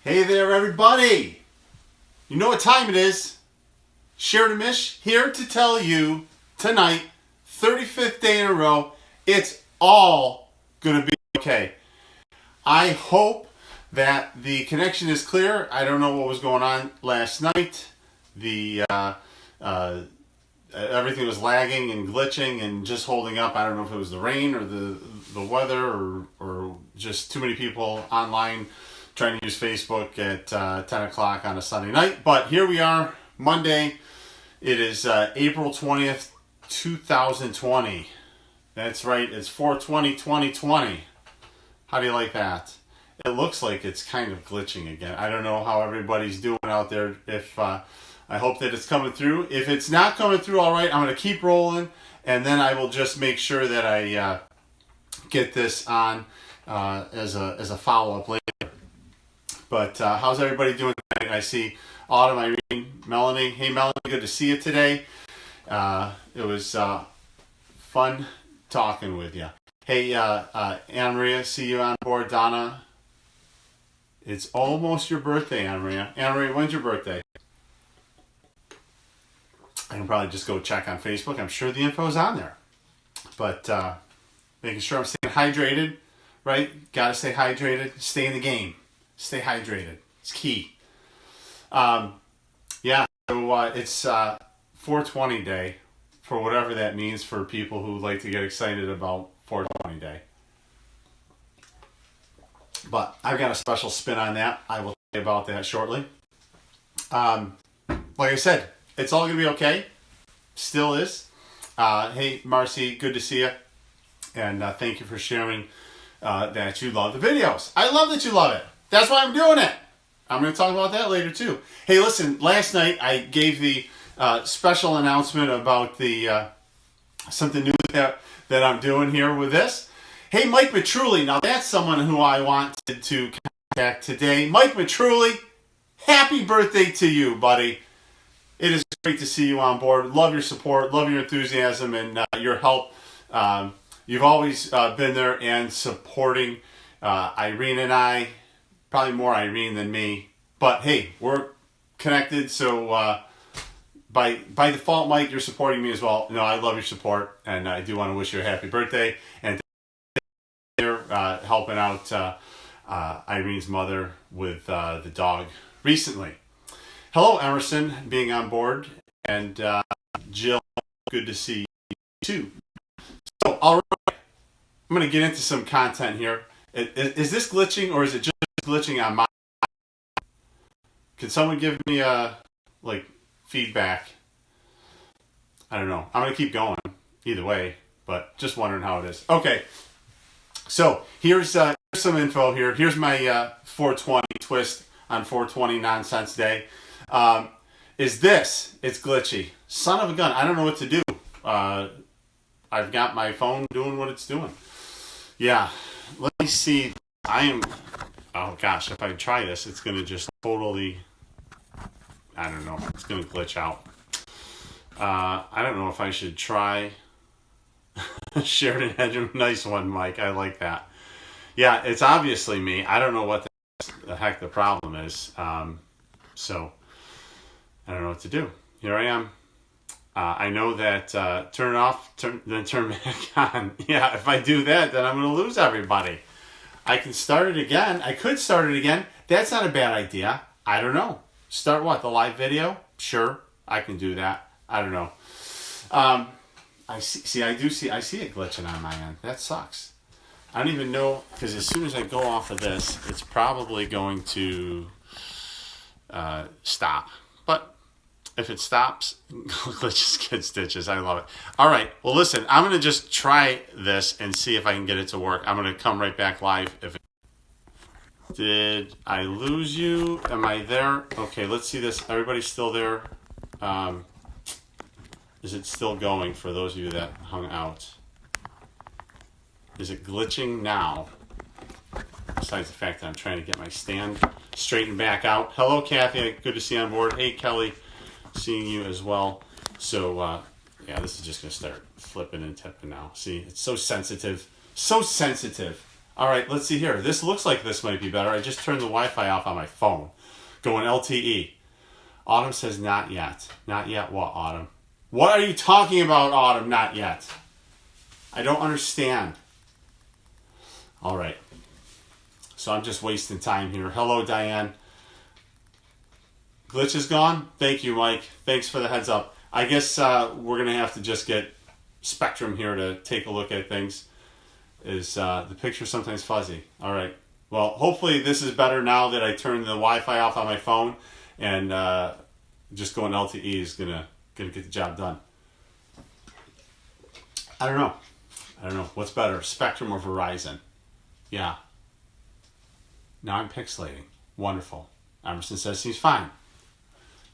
Hey there, everybody! You know what time it is. Sheridan Mish here to tell you tonight, 35th day in a row, it's all going to be okay. I hope that the connection is clear. I don't know what was going on last night. Everything was lagging and glitching and just holding up. I don't know if it was the rain or the weather or just too many people online trying to use Facebook at 10 o'clock on a Sunday night. But here we are, Monday. It is April 20th, 2020. That's right, it's 4/20/2020. How do you like that? It looks like it's kind of glitching again. I don't know how everybody's doing out there. I hope that it's coming through. If it's not coming through all right, I'm going to keep rolling, and then I will just make sure that I get this on as a follow-up later. But how's everybody doing tonight? I see Autumn, Irene, Melanie. Hey, Melanie, good to see you today. It was fun talking with you. Hey, Anna Maria, see you on board. Donna, it's almost your birthday, Anna Maria. Anna Maria, when's your birthday? I can probably just go check on Facebook. I'm sure the info's on there. But making sure I'm staying hydrated, right? Got to stay hydrated. Stay in the game. Stay hydrated. It's key. So it's 420 day, for whatever that means for people who like to get excited about 420 day. But I've got a special spin on that. I will tell you about that shortly. Like I said, it's all going to be okay. Still is. Hey, Marcy, good to see you. And thank you for sharing that you love the videos. I love that you love it. That's why I'm doing it. I'm going to talk about that later, too. Hey, listen, last night I gave the special announcement about the something new that I'm doing here with this. Hey, Mike Matrulli. Now, that's someone who I wanted to contact today. Mike Matrulli, happy birthday to you, buddy. It is great to see you on board. Love your support, love your enthusiasm, and your help. You've always been there and supporting Irene and I. Probably more Irene than me. But hey, we're connected, so by default, Mike, you're supporting me as well. No, I love your support, and I do want to wish you a happy birthday. And you're helping out Irene's mother with the dog recently. Hello, Emerson, being on board, and Jill, good to see you too. So, all right, I'm going to get into some content here. Is this glitching, or is it just glitching on my? Can someone give me feedback? I don't know. I'm going to keep going either way, but just wondering how it is. Okay, so here's some info here. Here's my 420 twist on 420 nonsense day. It's glitchy. Son of a gun. I don't know what to do. I've got my phone doing what it's doing. Yeah. Let me see. Oh gosh, if I try this, it's going to just totally, I don't know. It's going to glitch out. I don't know if I should try. Sheridan had a nice one, Mike. I like that. Yeah, it's obviously me. I don't know what the heck the problem is. So I don't know what to do. Here I am. I know that turn it off, then turn back on. Yeah, if I do that, then I'm going to lose everybody. I can start it again. I could start it again. That's not a bad idea. I don't know. Start what? The live video? Sure, I can do that. I don't know. I see it glitching on my end. That sucks. I don't even know, because as soon as I go off of this, it's probably going to stop. But if it stops, glitches get stitches. I love it. All right. Well, listen, I'm going to just try this and see if I can get it to work. I'm going to come right back live. Did I lose you? Am I there? Okay, let's see this. Everybody's still there. Is it still going for those of you that hung out? Is it glitching now? Besides the fact that I'm trying to get my stand straightened back out. Hello, Kathy. Good to see you on board. Hey, Kelly. Seeing you as well. So, this is just going to start flipping and tipping now. See, it's so sensitive. So sensitive. All right, let's see here. This looks like this might be better. I just turned the Wi-Fi off on my phone. Going LTE. Autumn says not yet. Not yet what, Autumn? What are you talking about, Autumn? Not yet. I don't understand. All right. So I'm just wasting time here. Hello, Diane. Glitch is gone? Thank you, Mike. Thanks for the heads up. I guess we're going to have to just get Spectrum here to take a look at things. The picture sometimes fuzzy? All right. Well, hopefully this is better now that I turned the Wi-Fi off on my phone, and just going LTE is gonna get the job done. I don't know. What's better, Spectrum or Verizon? Yeah. Now I'm pixelating. Wonderful. Emerson says seems fine.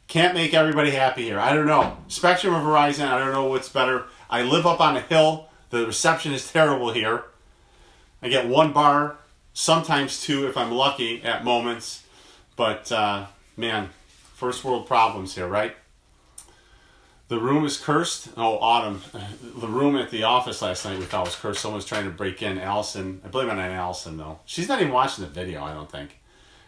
Can't make everybody happy here. I don't know. Spectrum or Verizon, I don't know what's better. I live up on a hill. The reception is terrible here. I get 1 bar, sometimes 2 if I'm lucky at moments. But, man, first world problems here, right? The room is cursed. Oh, Autumn. The room at the office last night we thought was cursed. Someone's trying to break in. Allison. I blame it on Allison, though. She's not even watching the video, I don't think.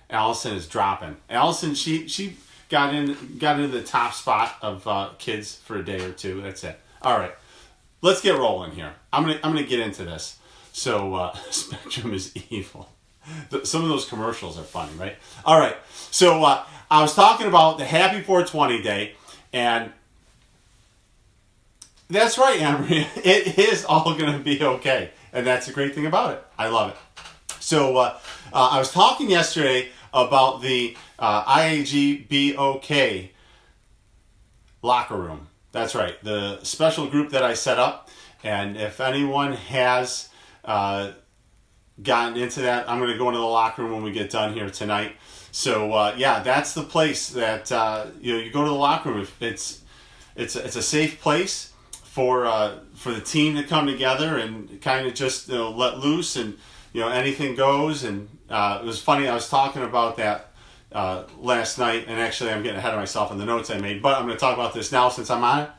Allison is dropping. Allison, she got into the top spot of kids for a day or two. That's it. All right. Let's get rolling here. I'm gonna get into this. So Spectrum is evil. Some of those commercials are funny, right? All right. So I was talking about the Happy 420 Day, and that's right, Amory. It is all going to be okay, and that's the great thing about it. I love it. So I was talking yesterday about the IAGBOK locker room. That's right, the special group that I set up. And if anyone has gotten into that, I'm going to go into the locker room when we get done here tonight. So yeah, that's the place that you go to the locker room. It's a safe place for the team to come together and kind of just let loose, and anything goes. And it was funny. I was talking about that last night, and actually I'm getting ahead of myself in the notes I made, but I'm going to talk about this now since I'm on it.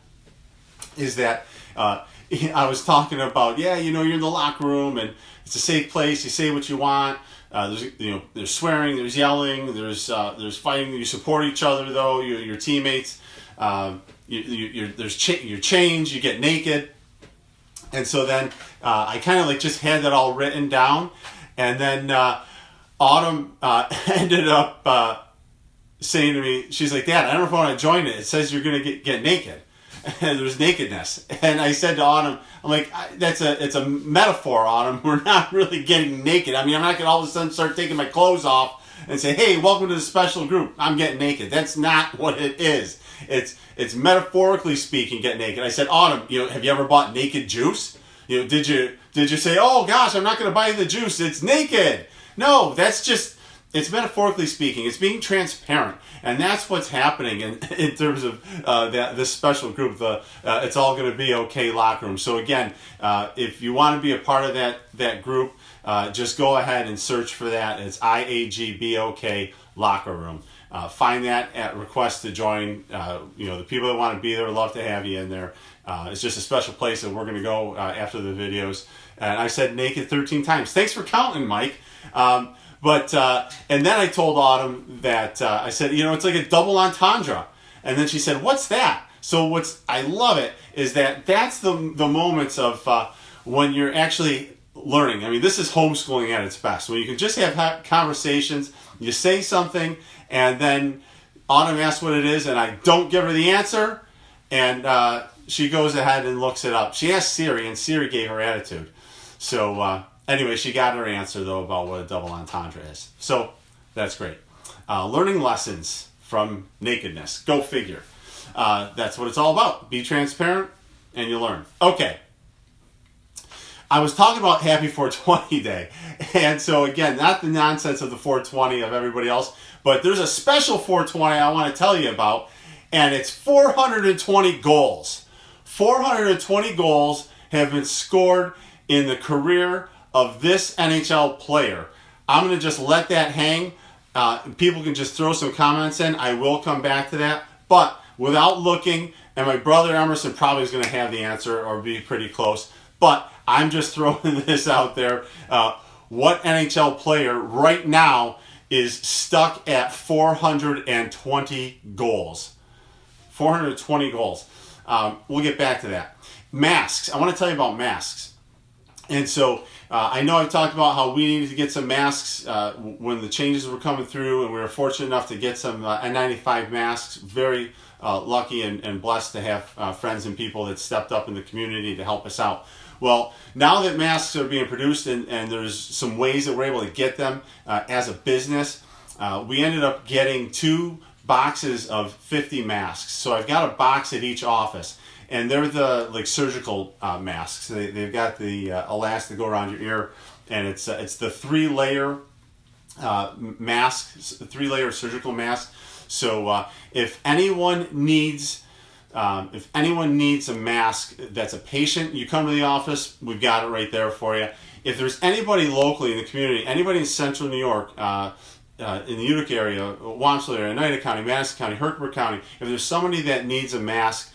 Is that I was talking about, you're in the locker room and it's a safe place. You say what you want. There's swearing, there's yelling, there's fighting. You support each other though. Your teammates. You're changed. You get naked. And so then I kind of just had that all written down, and then Autumn ended up saying to me, she's like, "Dad, I don't know if I want to join it. It says you're gonna get naked." And there's nakedness. And I said to Autumn, I'm like, it's a metaphor, Autumn. We're not really getting naked. I mean, I'm not going to all of a sudden start taking my clothes off and say, "Hey, welcome to the special group. I'm getting naked." That's not what it is. It's metaphorically speaking, get naked. I said, Autumn, have you ever bought naked juice? Did you say, "Oh gosh, I'm not going to buy the juice. It's naked"? No, that's just, it's metaphorically speaking. It's being transparent. And that's what's happening in terms of this special group, the It's All Going to Be Okay locker room. So again, if you want to be a part of that group, just go ahead and search for that. It's IAGBOK locker room. Find that at request to join. The people that want to be there love to have you in there. It's just a special place that we're going to go after the videos. And I said naked 13 times. Thanks for counting, Mike. And then I told Autumn that, I said, it's like a double entendre. And then she said, "What's that?" So I love it, is that's the moments of when you're actually learning. I mean, this is homeschooling at its best. When you can just have conversations, you say something, and then Autumn asks what it is, and I don't give her the answer, and she goes ahead and looks it up. She asked Siri, and Siri gave her attitude. So, anyway, she got her answer, though, about what a double entendre is. So, that's great. Learning lessons from nakedness. Go figure. That's what it's all about. Be transparent, and you learn. Okay. I was talking about Happy 420 Day. And so, again, not the nonsense of the 420 of everybody else, but there's a special 420 I want to tell you about, and it's 420 goals. 420 goals have been scored in the career of this NHL player. I'm going to just let that hang. People can just throw some comments in. I will come back to that. But without looking, and my brother Emerson probably is going to have the answer or be pretty close, but I'm just throwing this out there. what NHL player right now is stuck at 420 goals? 420 goals. We'll get back to that. Masks. I want to tell you about masks. And so I know I've talked about how we needed to get some masks when the changes were coming through, and we were fortunate enough to get some N95 masks. Very lucky and blessed to have friends and people that stepped up in the community to help us out. Well, now that masks are being produced and there's some ways that we're able to get them as a business, we ended up getting 2 boxes of 50 masks. So I've got a box at each office, and they're the surgical masks. They've got the elastic go around your ear, and it's the 3-layer mask, 3-layer surgical mask. So if anyone needs a mask that's a patient, you come to the office, we've got it right there for you. If there's anybody locally in the community, anybody in central New York, in the Utica area, Wamsle area, Oneida County, Madison County, Herkimer County, if there's somebody that needs a mask,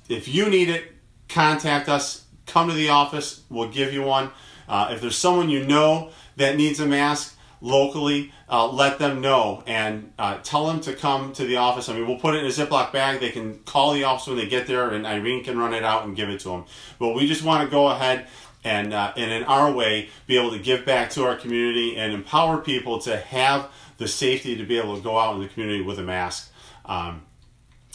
if you need it, contact us, come to the office, we'll give you one. If there's someone you know that needs a mask locally, let them know and tell them to come to the office. I mean, we'll put it in a Ziploc bag. They can call the office when they get there, and Irene can run it out and give it to them. But we just want to go ahead and in our way, be able to give back to our community and empower people to have the safety to be able to go out in the community with a mask.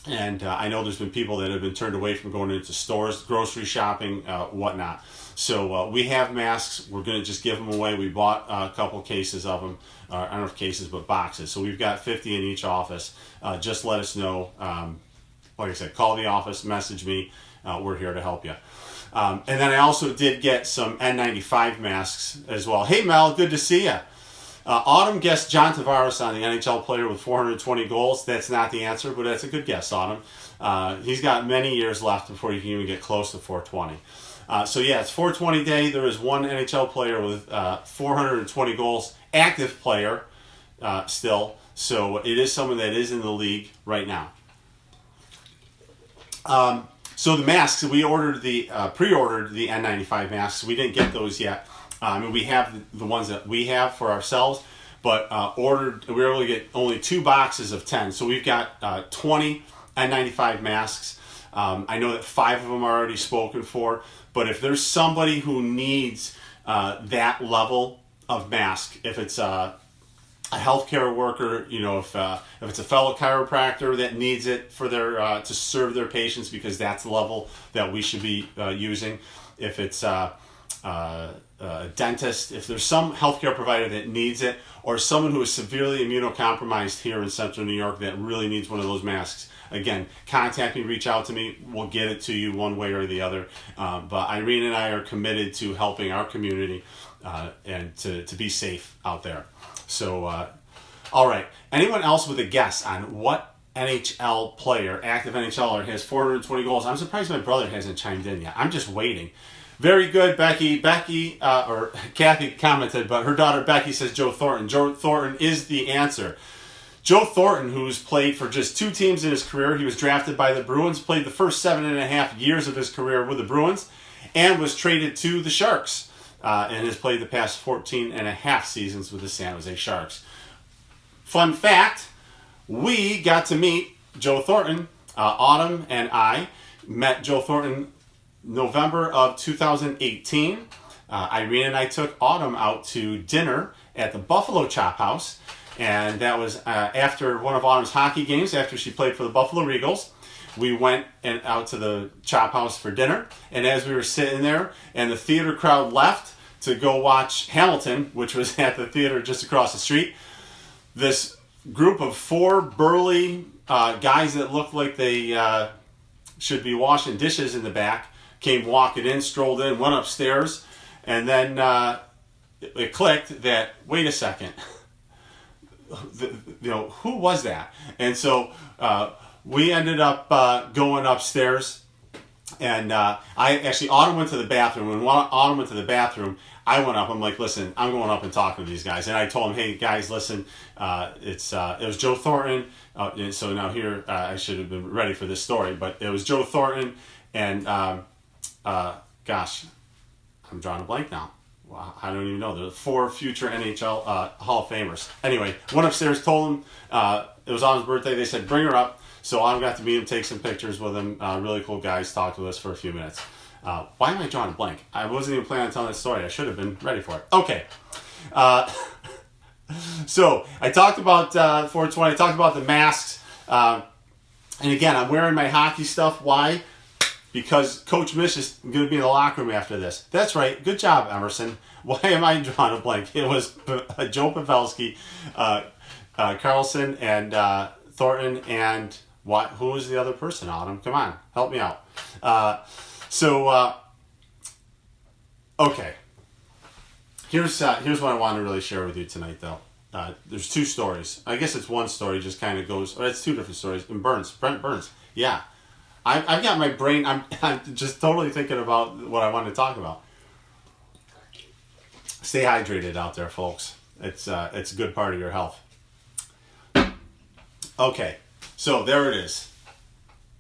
And I know there's been people that have been turned away from going into stores, grocery shopping, whatnot. So we have masks. We're going to just give them away. We bought a couple cases of them. I don't know if cases, but boxes. So we've got 50 in each office. Just let us know. Like I said, call the office, message me. We're here to help you. And then I also did get some N95 masks as well. Hey, Mel, good to see you. Autumn guessed John Tavares on the NHL player with 420 goals. That's not the answer, but that's a good guess, Autumn. He's got many years left before you can even get close to 420. So yeah, it's 420 day. There is one NHL player with 420 goals, active player still. So it is someone that is in the league right now. So the masks, we ordered pre-ordered the N95 masks. We didn't get those yet. I mean, we have the ones that we have for ourselves, but we were able to get only 2 boxes of 10. So we've got 20 N95 masks. I know that 5 of them are already spoken for, but if there's somebody who needs that level of mask, if it's a healthcare worker, you know, if it's a fellow chiropractor that needs it for their to serve their patients, because that's the level that we should be using. If it's a dentist, if there's some healthcare provider that needs it, or someone who is severely immunocompromised here in central New York that really needs one of those masks, again, contact me, reach out to me. We'll get it to you one way or the other. But Irene and I are committed to helping our community and to be safe out there. So, all right. Anyone else with a guess on what NHL player, active NHLer, has 420 goals? I'm surprised my brother hasn't chimed in yet. I'm just waiting. Very good, Becky. Or Kathy commented, but her daughter Becky says Joe Thornton. Joe Thornton is the answer. Joe Thornton, who's played for just 2 teams in his career, he was drafted by the Bruins, played the first 7.5 years of his career with the Bruins, and was traded to the Sharks, and has played the past 14.5 seasons with the San Jose Sharks. Fun fact, we got to meet Joe Thornton. Autumn and I met Joe Thornton November of 2018. Irene and I took Autumn out to dinner at the Buffalo Chop House, and that was after one of Autumn's hockey games, after she played for the Buffalo Eagles. We went out to the Chop House for dinner, and as we were sitting there and the theater crowd left to go watch Hamilton, which was at the theater just across the street, this group of 4 burly guys that looked like they should be washing dishes in the back came walking in, strolled in, went upstairs, and then it clicked that, wait a second, who was that? And so we ended up going upstairs, and Autumn went to the bathroom. When Autumn went to the bathroom, I went up. I'm like, listen, I'm going up and talking to these guys. And I told them, hey, guys, listen, it was Joe Thornton. And so now here, I should have been ready for this story, but it was Joe Thornton, and gosh, I'm drawing a blank now. Wow, I don't even know. There's 4 future NHL Hall of Famers. Anyway, went upstairs, told him it was on his birthday. They said, bring her up. So I got to meet him, take some pictures with him. Really cool guys, talked with us for a few minutes. Why am I drawing a blank? I wasn't even planning on telling this story. I should have been ready for it. Okay. So I talked about 420. I talked about the masks. And again, I'm wearing my hockey stuff. Why? Because Coach Mish is going to be in the locker room after this. That's right. Good job, Emerson. Why am I drawing a blank? It was Joe Pavelski, Carlson, and Thornton, and who was the other person, Autumn? Come on, help me out. Okay. Here's what I want to really share with you tonight, though. There's 2 stories. I guess it's one story, just kind of goes, or it's 2 different stories. And Brent Burns. Yeah. I've got my brain, I'm just totally thinking about what I wanted to talk about. Stay hydrated out there, folks. It's a good part of your health. Okay, so there it is.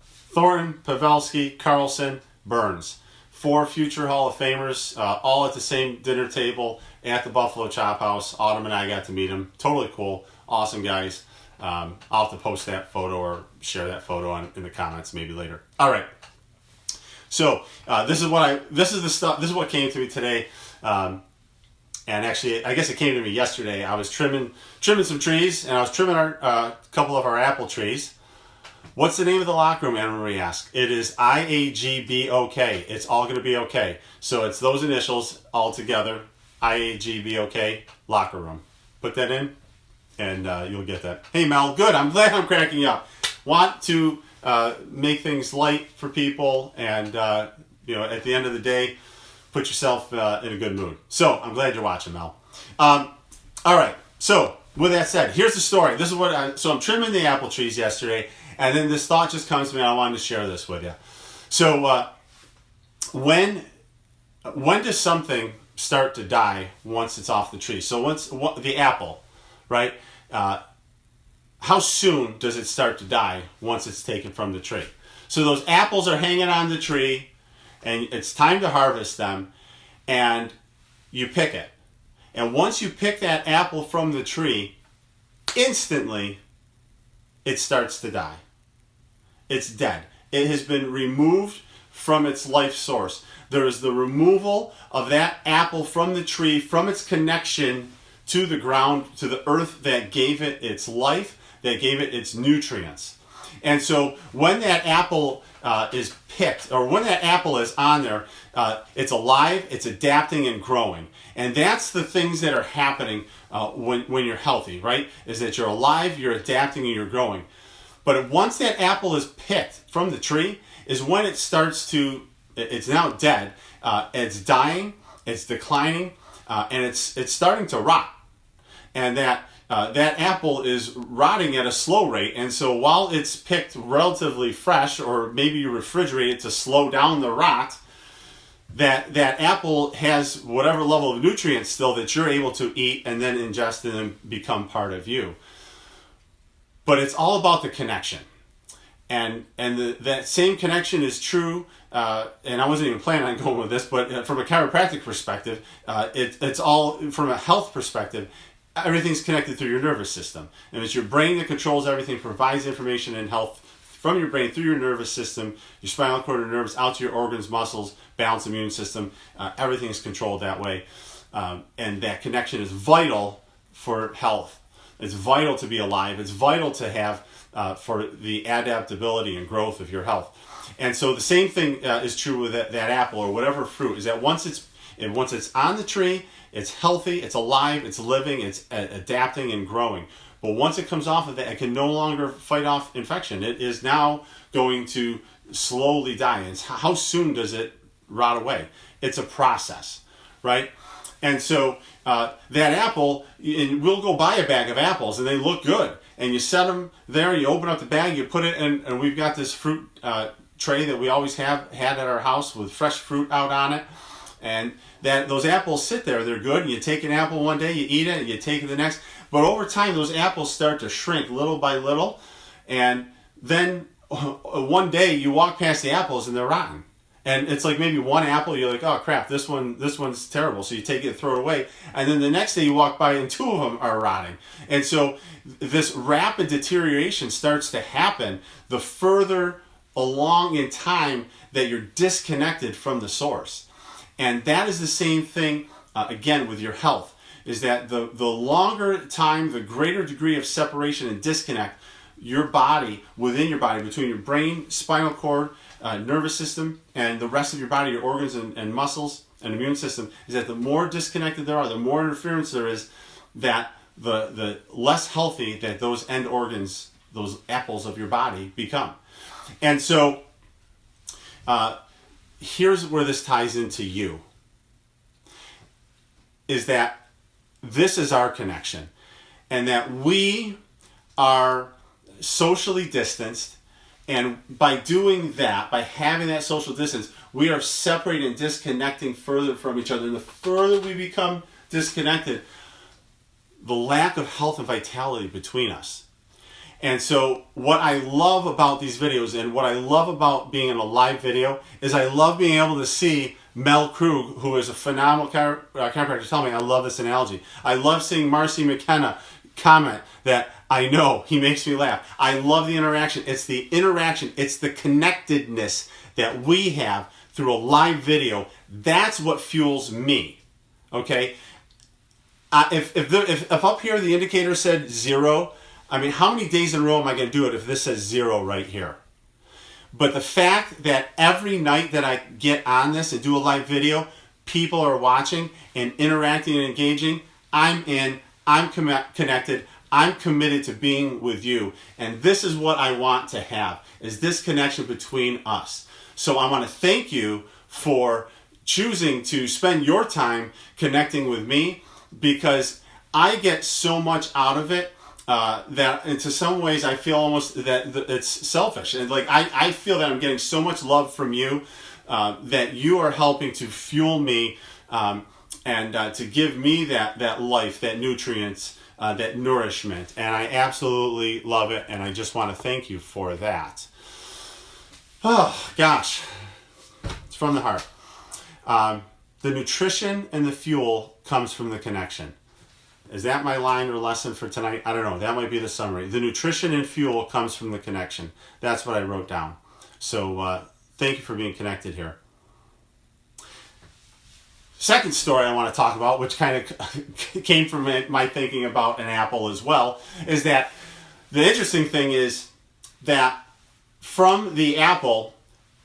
Thornton, Pavelski, Carlson, Burns. 4 future Hall of Famers, all at the same dinner table at the Buffalo Chop House. Autumn and I got to meet them. Totally cool. Awesome guys. I'll have to post that photo or share that photo in the comments maybe later. All right. So this is what came to me today. And actually, I guess it came to me yesterday. I was trimming some trees, and I was trimming a couple of our apple trees. What's the name of the locker room, Anna Marie asked. It is IAGBOK. It's all going to be okay. So it's those initials all together. IAGBOK, locker room. Put that in, and you'll get that. Hey, Mel, good. I'm glad I'm cracking you up. Want to make things light for people, and at the end of the day, put yourself in a good mood. So I'm glad you're watching, Mel. All right. So with that said, here's the story. This is so I'm trimming the apple trees yesterday, and then this thought just comes to me, and I wanted to share this with you. So when does something start to die once it's off the tree? So once the apple, right? How soon does it start to die once it's taken from the tree? So those apples are hanging on the tree, and it's time to harvest them, and you pick it. And once you pick that apple from the tree, instantly it starts to die. It's dead. It has been removed from its life source. There is the removal of that apple from the tree, from its connection to the ground, to the earth that gave it its life, that gave it its nutrients. And so when that apple is picked, or when that apple is on there, it's alive, it's adapting and growing. And that's the things that are happening when you're healthy, right? Is that you're alive, you're adapting, and you're growing. But once that apple is picked from the tree, is when it starts to, it's now dead, it's dying, it's declining, and it's starting to rot. And that apple is rotting at a slow rate. And so while it's picked relatively fresh, or maybe you refrigerate it to slow down the rot, that apple has whatever level of nutrients still that you're able to eat and then ingest and then become part of you. But it's all about the connection. And that same connection is true, and I wasn't even planning on going with this, but from a chiropractic perspective, it's all, from a health perspective, everything's connected through your nervous system. And it's your brain that controls everything, provides information and health from your brain through your nervous system, your spinal cord and nerves, out to your organs, muscles, balanced immune system. Everything is controlled that way. And that connection is vital for health. It's vital to be alive. It's vital to have for the adaptability and growth of your health. And so the same thing is true with that apple or whatever fruit, is that once it's on the tree, it's healthy, it's alive, it's living, it's adapting and growing. But once it comes off of that, it can no longer fight off infection. It is now going to slowly die. And how soon does it rot away? It's a process, right? And so that apple, and we'll go buy a bag of apples, and they look good. And you set them there, you open up the bag, you put it in, and we've got this fruit tray that we always had at our house with fresh fruit out on it. And those apples sit there, they're good, and you take an apple one day, you eat it, and you take it the next. But over time, those apples start to shrink little by little, and then one day you walk past the apples and they're rotten. And it's like maybe one apple, you're like, oh crap, this one's terrible. So you take it, throw it away. And then the next day you walk by and two of them are rotting. And so this rapid deterioration starts to happen the further along in time that you're disconnected from the source. And that is the same thing, again, with your health, is that the longer time, the greater degree of separation and disconnect your body, within your body, between your brain, spinal cord, nervous system, and the rest of your body, your organs and muscles and immune system, is that the more disconnected there are, the more interference there is, that the less healthy that those end organs, those apples of your body, become. And so here's where this ties into you, is that this is our connection, and that we are socially distanced. And by doing that, by having that social distance, we are separating and disconnecting further from each other. And the further we become disconnected, the lack of health and vitality between us. And so what I love about these videos, and what I love about being in a live video, is I love being able to see Mel Krug, who is a phenomenal chiropractor, tell me, I love this analogy. I love seeing Marcy McKenna comment that, I know, he makes me laugh. I love the interaction. It's the interaction, it's the connectedness that we have through a live video. That's what fuels me. Okay? If up here the indicator said 0, I mean, how many days in a row am I going to do it if this says 0 right here? But the fact that every night that I get on this and do a live video, people are watching and interacting and engaging, I'm in, I'm connected, I'm committed to being with you. And this is what I want to have, is this connection between us. So I want to thank you for choosing to spend your time connecting with me, because I get so much out of it that into some ways I feel almost that it's selfish. And like I feel that I'm getting so much love from you, that you are helping to fuel me and to give me that life, that nutrients, that nourishment. And I absolutely love it, and I just want to thank you for that. Oh, gosh. It's from the heart. The nutrition and the fuel comes from the connection. Is that my line or lesson for tonight? I don't know. That might be the summary. The nutrition and fuel comes from the connection. That's what I wrote down. So thank you for being connected here. Second story I want to talk about, which kind of came from my thinking about an apple as well, is that the interesting thing is that from the apple,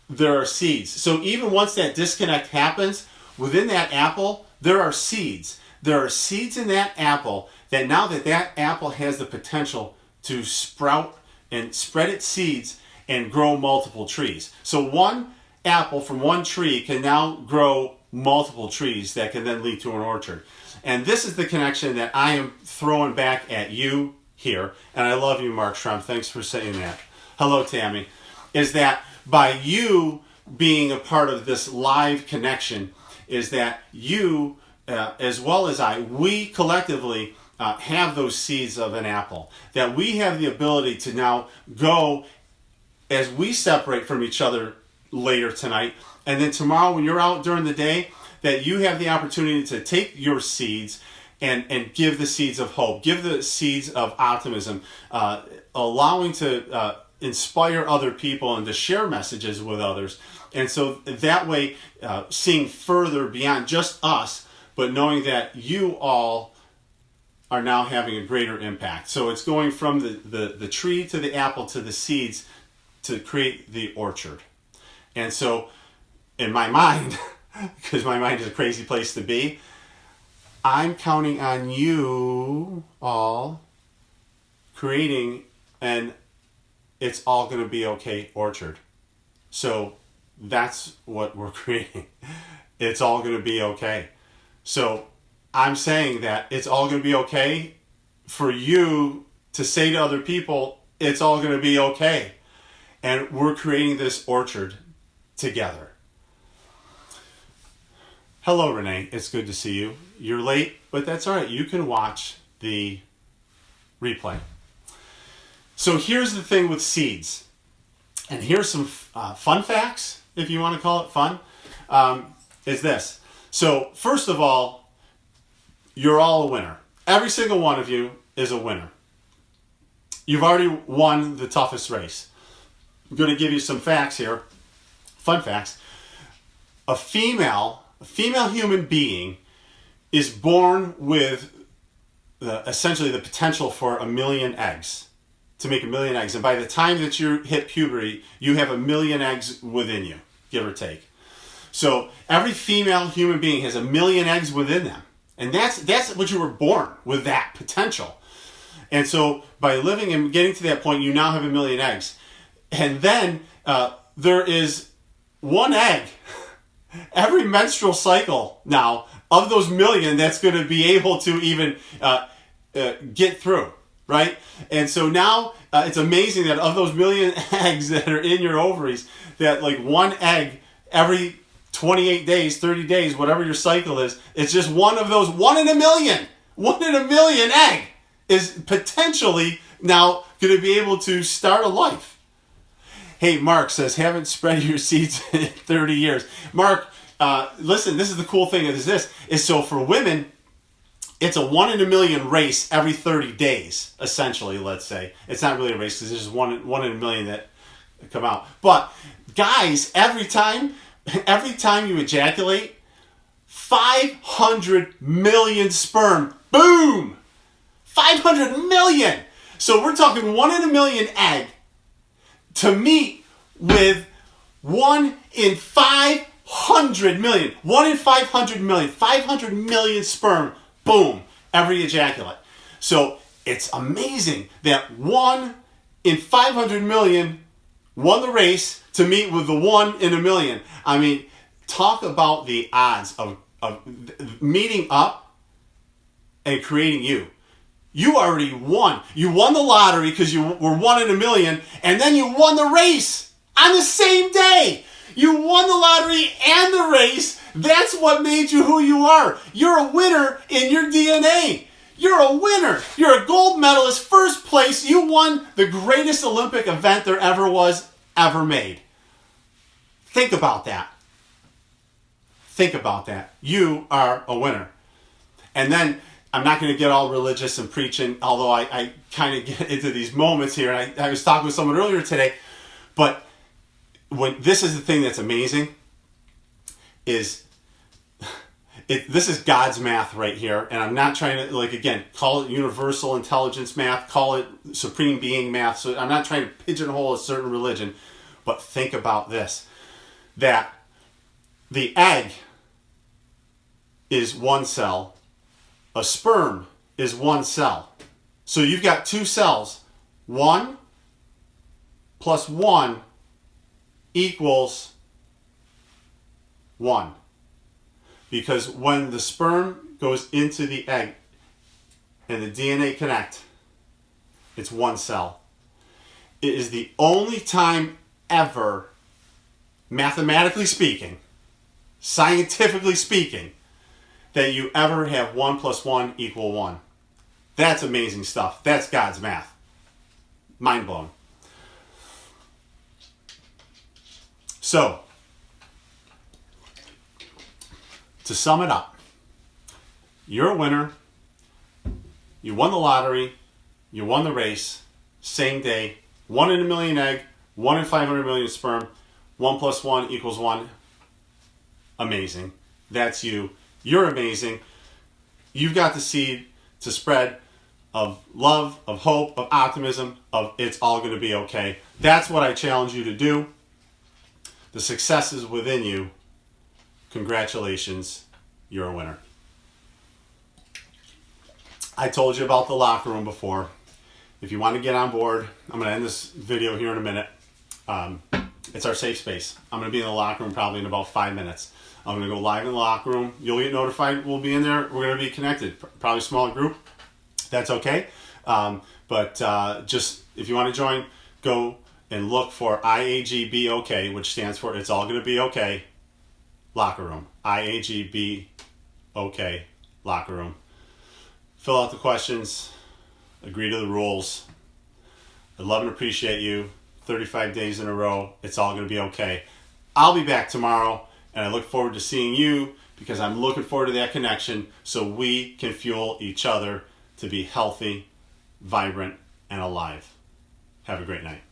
there are seeds. So even once that disconnect happens, within that apple, there are seeds. There are seeds in that apple that now that apple has the potential to sprout and spread its seeds and grow multiple trees. So one apple from one tree can now grow multiple trees that can then lead to an orchard. And this is the connection that I am throwing back at you here. And I love you, Mark Schrum. Thanks for saying that. Hello, Tammy. Is that by you being a part of this live connection, is that you, as well as I, we collectively have those seeds of an apple. That we have the ability to now go, as we separate from each other later tonight, and then tomorrow when you're out during the day, that you have the opportunity to take your seeds and give the seeds of hope, give the seeds of optimism, allowing to inspire other people and to share messages with others. And so that way, seeing further beyond just us, but knowing that you all are now having a greater impact. So it's going from the tree to the apple to the seeds to create the orchard. And so in my mind, because my mind is a crazy place to be, I'm counting on you all creating an it's all going to be okay orchard. So that's what we're creating. It's all going to be okay. So I'm saying that it's all going to be okay for you to say to other people, it's all going to be okay. And we're creating this orchard together. Hello, Renee. It's good to see you. You're late, but that's all right. You can watch the replay. So here's the thing with seeds. And here's some fun facts if you want to call it fun, is this. So first of all, you're all a winner. Every single one of you is a winner. You've already won the toughest race. I'm going to give you some facts here, fun facts. A female human being is born with essentially the potential for 1 million eggs, to make 1 million eggs. And by the time that you hit puberty, you have 1 million eggs within you, give or take. So every female human being has 1 million eggs within them. And that's what you were born with, that potential. And so by living and getting to that point, you now have 1 million eggs. And then there is one egg every menstrual cycle now of those million that's going to be able to even get through, right? And so now it's amazing that of those million eggs that are in your ovaries, that like one egg every 28 days, 30 days, whatever your cycle is, it's just one of those, 1 in a million. 1 in a million egg is potentially now going to be able to start a life. Hey, Mark says, haven't spread your seeds in 30 years. Mark, listen, this is the cool thing is so for women, it's a 1 in a million race every 30 days, essentially, let's say. It's not really a race because there's just one in a million that come out. But guys, every time you ejaculate, 500 million sperm, boom! 500 million! So we're talking 1 in a million egg to meet with 1 in 500 million. 1 in 500 million. 500 million sperm, boom, every ejaculate. So it's amazing that 1 in 500 million won the race to meet with the 1 in a million. I mean, talk about the odds of meeting up and creating you. You already won. You won the lottery because you were 1 in a million, and then you won the race on the same day. You won the lottery and the race. That's what made you who you are. You're a winner in your DNA. You're a winner. You're a gold medalist, first place. You won the greatest Olympic event there ever was, ever made. Think about that. Think about that. You are a winner. And then, I'm not going to get all religious and preaching, although I kind of get into these moments here. And I was talking with someone earlier today, but this is the thing that's amazing, is this is God's math right here. And I'm not trying to, again, call it universal intelligence math, call it supreme being math. So I'm not trying to pigeonhole a certain religion, but think about this, that the egg is 1 cell. A sperm is 1 cell. So you've got 2 cells. 1 plus 1 equals 1. Because when the sperm goes into the egg and the DNA connect, it's 1 cell. It is the only time ever, mathematically speaking, scientifically speaking, that you ever have 1 plus 1 equal 1. That's amazing stuff. That's God's math. Mind blown. So, to sum it up, you're a winner. You won the lottery. You won the race. Same day. 1 in a million egg. 1 in 500 million sperm. 1 plus 1 equals 1. Amazing. That's you. You're amazing. You've got the seed to spread of love, of hope, of optimism, of it's all going to be okay. That's what I challenge you to do. The success is within you. Congratulations. You're a winner. I told you about the locker room before. If you want to get on board, I'm going to end this video here in a minute. It's our safe space. I'm going to be in the locker room probably in about 5 minutes. I'm going to go live in the locker room. You'll get notified. We'll be in there. We're going to be connected. Probably a smaller group. That's okay. But just if you want to join, go and look for IAGBOK, which stands for It's All Going to Be Okay Locker Room. IAGBOK Locker Room. Fill out the questions. Agree to the rules. I love and appreciate you. 35 days in a row. It's all going to be okay. I'll be back tomorrow, and I look forward to seeing you because I'm looking forward to that connection so we can fuel each other to be healthy, vibrant, and alive. Have a great night.